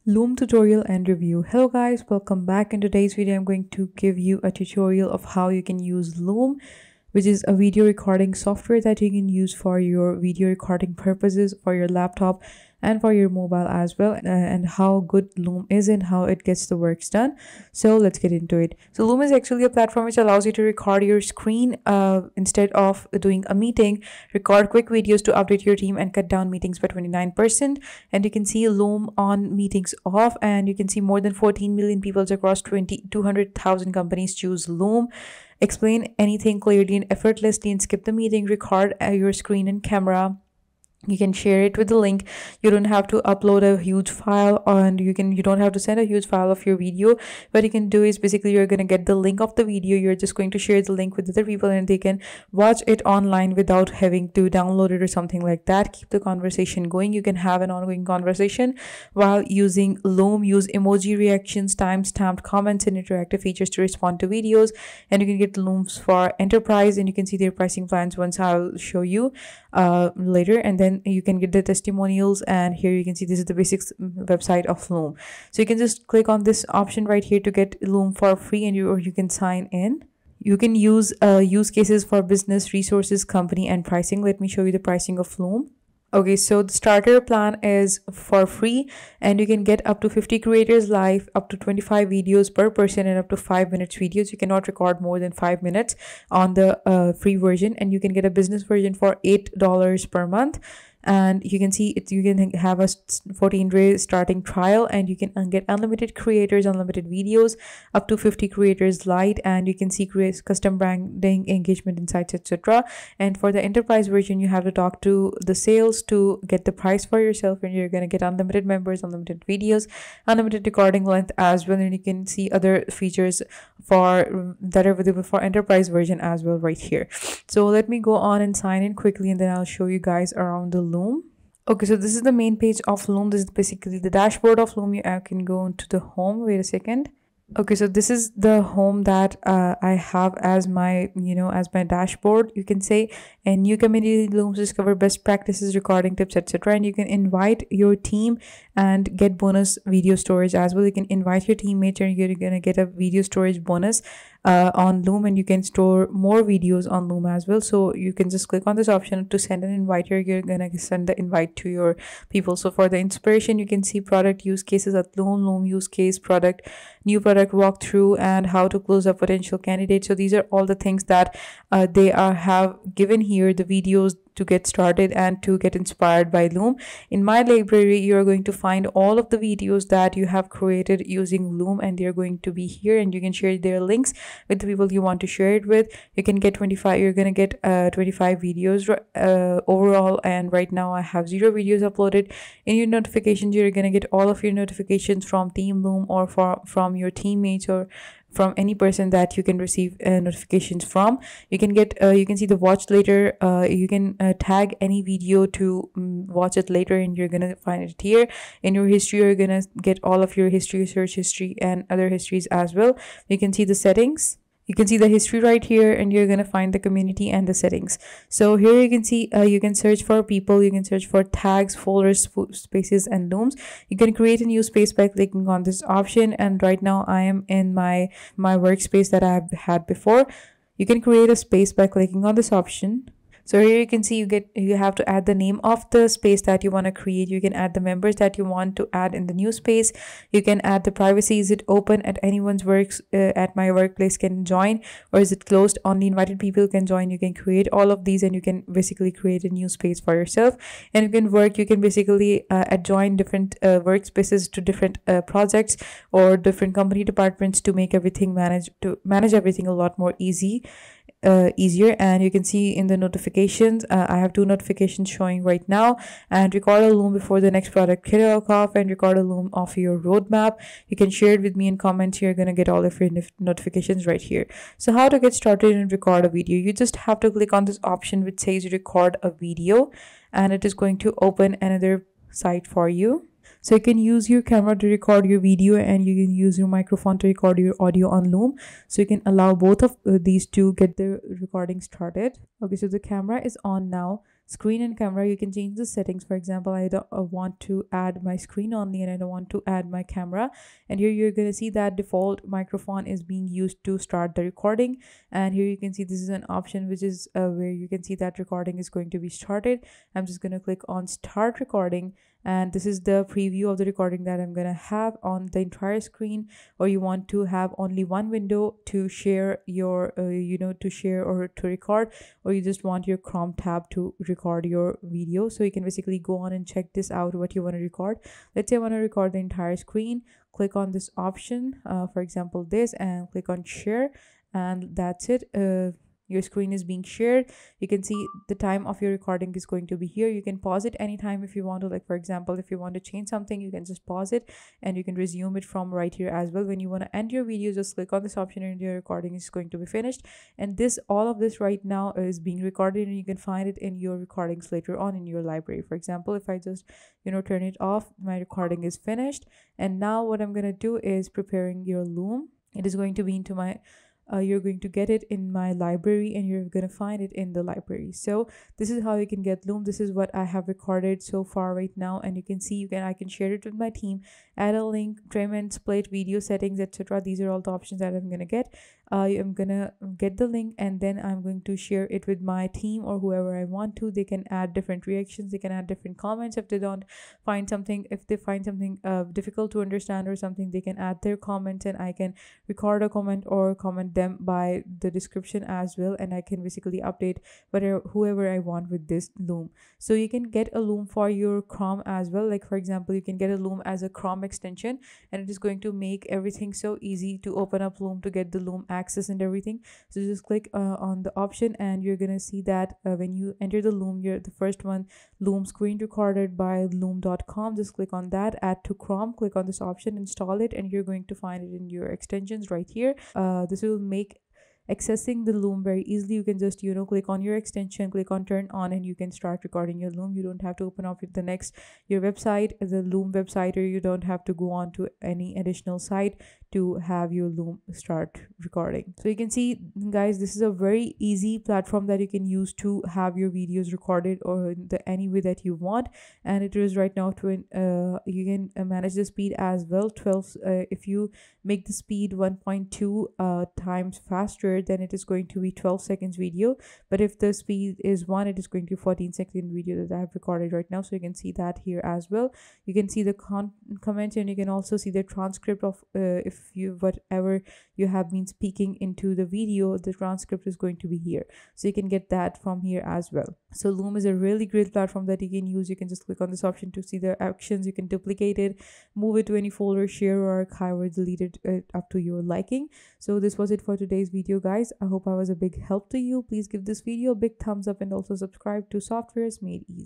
Loom tutorial and review. Hello guys, welcome back. In today's video I'm going to give you a tutorial of how you can use Loom, which is a video recording software that you can use for your video recording purposes for your laptop and for your mobile as well, and how good Loom is and how it gets the works done. So let's get into it. So Loom is actually a platform which allows you to record your screen instead of doing a meeting, record quick videos to update your team and cut down meetings by 29%. And you can see Loom on, meetings off, and you can see more than 14 million people across 200,000 companies choose Loom. Explain anything clearly and effortlessly and skip the meeting, record your screen and camera. You can share it with the link. You don't have to upload a huge file, and you don't have to send a huge file of your video. What you can do is basically you're going to get the link of the video. You're just going to share the link with other people and they can watch it online without having to download it or something like that. Keep the conversation going. You can have an ongoing conversation while using Loom. Use emoji reactions, time-stamped comments and interactive features to respond to videos. And you can get Looms for enterprise, and you can see their pricing plans once I'll show you later. And then you can get the testimonials, and here you can see this is the basics website of Loom. So you can just click on this option right here to get Loom for free, and you can sign in. You can use use cases for business, resources, company, and pricing. Let me show you the pricing of Loom. Okay, so the starter plan is for free, and you can get up to 50 creators live, up to 25 videos per person, and up to 5 minutes videos. You cannot record more than 5 minutes on the free version, and you can get a business version for $8 per month. And you can see it, you can have a 14-day starting trial, and you can get unlimited creators, unlimited videos, up to 50 creators live, and you can see create custom branding, engagement insights, etc. And for the enterprise version, you have to talk to the sales to get the price for yourself, and you're going to get unlimited members, unlimited videos, unlimited recording length as well. And you can see other features that are available for enterprise version as well right here. So let me go on and sign in quickly, and then I'll show you guys around the Loom. Okay, so this is the main page of Loom. This is basically the dashboard of Loom. You can go into the home. Wait a second. Okay, so this is the home that I have as my dashboard, you can say. And new community Looms discover best practices, recording tips, etc. And you can invite your team and get bonus video storage as well. You can invite your teammates, and you're gonna get a video storage bonus on Loom, and you can store more videos on Loom as well. So you can just click on this option to send an invite. You're gonna send the invite to your people. So for the inspiration, you can see product use cases at Loom use case, product, new product walkthrough, and how to close a potential candidate. So these are all the things that they have given here, the videos to get started and to get inspired by Loom. In my library, you're going to find all of the videos that you have created using Loom, and they're going to be here, and you can share their links with the people you want to share it with. You can get 25, you're going to get 25 videos overall, and right now I have 0 videos uploaded. In your notifications, you're going to get all of your notifications from Team Loom, or from your teammates, or from any person that you can receive notifications from. You can get you can see the watch later. You can tag any video to watch it later, and you're gonna find it here. In your history, you're gonna get all of your history, search history, and other histories as well. You can see the settings. You can see the history right here, and you're going to find the community and the settings. So here you can see you can search for people, you can search for tags, folders, spaces, and Looms. You can create a new space by clicking on this option, and right now I am in my workspace that I've had before. You can create a space by clicking on this option. So here you can see you have to add the name of the space that you want to create. You can add the members that you want to add in the new space. You can add the privacy. Is it open at anyone's works at my workplace can join, or is it closed, only invited people can join? You can create all of these, and you can basically create a new space for yourself. And you can basically adjoin different workspaces to different projects or different company departments to make everything manage everything a lot more easier. And you can see in the notifications, I have 2 notifications showing right now. And record a Loom before the next product kickoff, and record a Loom of your roadmap. You can share it with me in comments. You're gonna get all of your notifications right here. So how to get started and record a video? You just have to click on this option which says record a video, and it is going to open another site for you. So you can use your camera to record your video, and you can use your microphone to record your audio on Loom. So you can allow both of these to get the recording started. Okay, so the camera is on now. screen and camera, you can change the settings. For example, I don't want to add my screen only and I don't want to add my camera, and here you're going to see that default microphone is being used to start the recording. And here you can see this is an option which is where you can see that recording is going to be started. I'm just going to click on start recording, and this is the preview of the recording that I'm going to have on the entire screen. Or you want to have only one window to share your to share or to record, or you just want your Chrome tab to record your video. So you can basically go on and check this out, what you want to record. Let's say I want to record the entire screen. Click on this option, for example this, and click on share, and that's it. Your screen is being shared. You can see the time of your recording is going to be here. You can pause it anytime if you want to. Like for example, if you want to change something, you can just pause it and you can resume it from right here as well. When you want to end your video, just click on this option and your recording is going to be finished. And this, all of this right now is being recorded, and you can find it in your recordings later on in your library. For example, if I just turn it off, my recording is finished. And now what I'm going to do is preparing your Loom. It is going to be into my you're going to get it in my library, and you're going to find it in the library. So this is how you can get Loom. This is what I have recorded so far right now, and you can see I can share it with my team, add a link, trim and split, video settings, etc. These are all the options that I'm going to get. I'm gonna get the link, and then I'm going to share it with my team or whoever I want to. They can add different reactions, they can add different comments. If they don't find something, if they find something difficult to understand or something, they can add their comments, and I can record a comment or comment them by the description as well, and I can basically update whoever I want with this Loom. So you can get a Loom for your Chrome as well. Like for example, you can get a Loom as a Chrome extension, and it is going to make everything so easy to open up Loom, to get the Loom access and everything. So just click on the option, and you're gonna see that when you enter the Loom, you're the first one, Loom screen recorded by loom.com. Just click on that, add to Chrome, click on this option, install it, and you're going to find it in your extensions right here. This will make accessing the Loom very easily. You can just click on your extension, click on turn on, and you can start recording your Loom. You don't have to open up the next your website, the Loom website, or you don't have to go on to any additional site to have your Loom start recording. So you can see, guys, this is a very easy platform that you can use to have your videos recorded or any way that you want. And it is right now you can manage the speed as well. 12 if you make the speed 1.2 times faster, then it is going to be 12 seconds video. But if the speed is 1, it is going to be 14-second video that I have recorded right now. So you can see that here as well. You can see the comments, and you can also see the transcript of if you whatever you have been speaking into the video, the transcript is going to be here. So you can get that from here as well. So Loom is a really great platform that you can use. You can just click on this option to see the actions. You can duplicate it, move it to any folder, share or archive, or delete it up to your liking. So this was it for today's video, guys. I hope I was a big help to you. Please give this video a big thumbs up and also subscribe to Softwares Made Easy.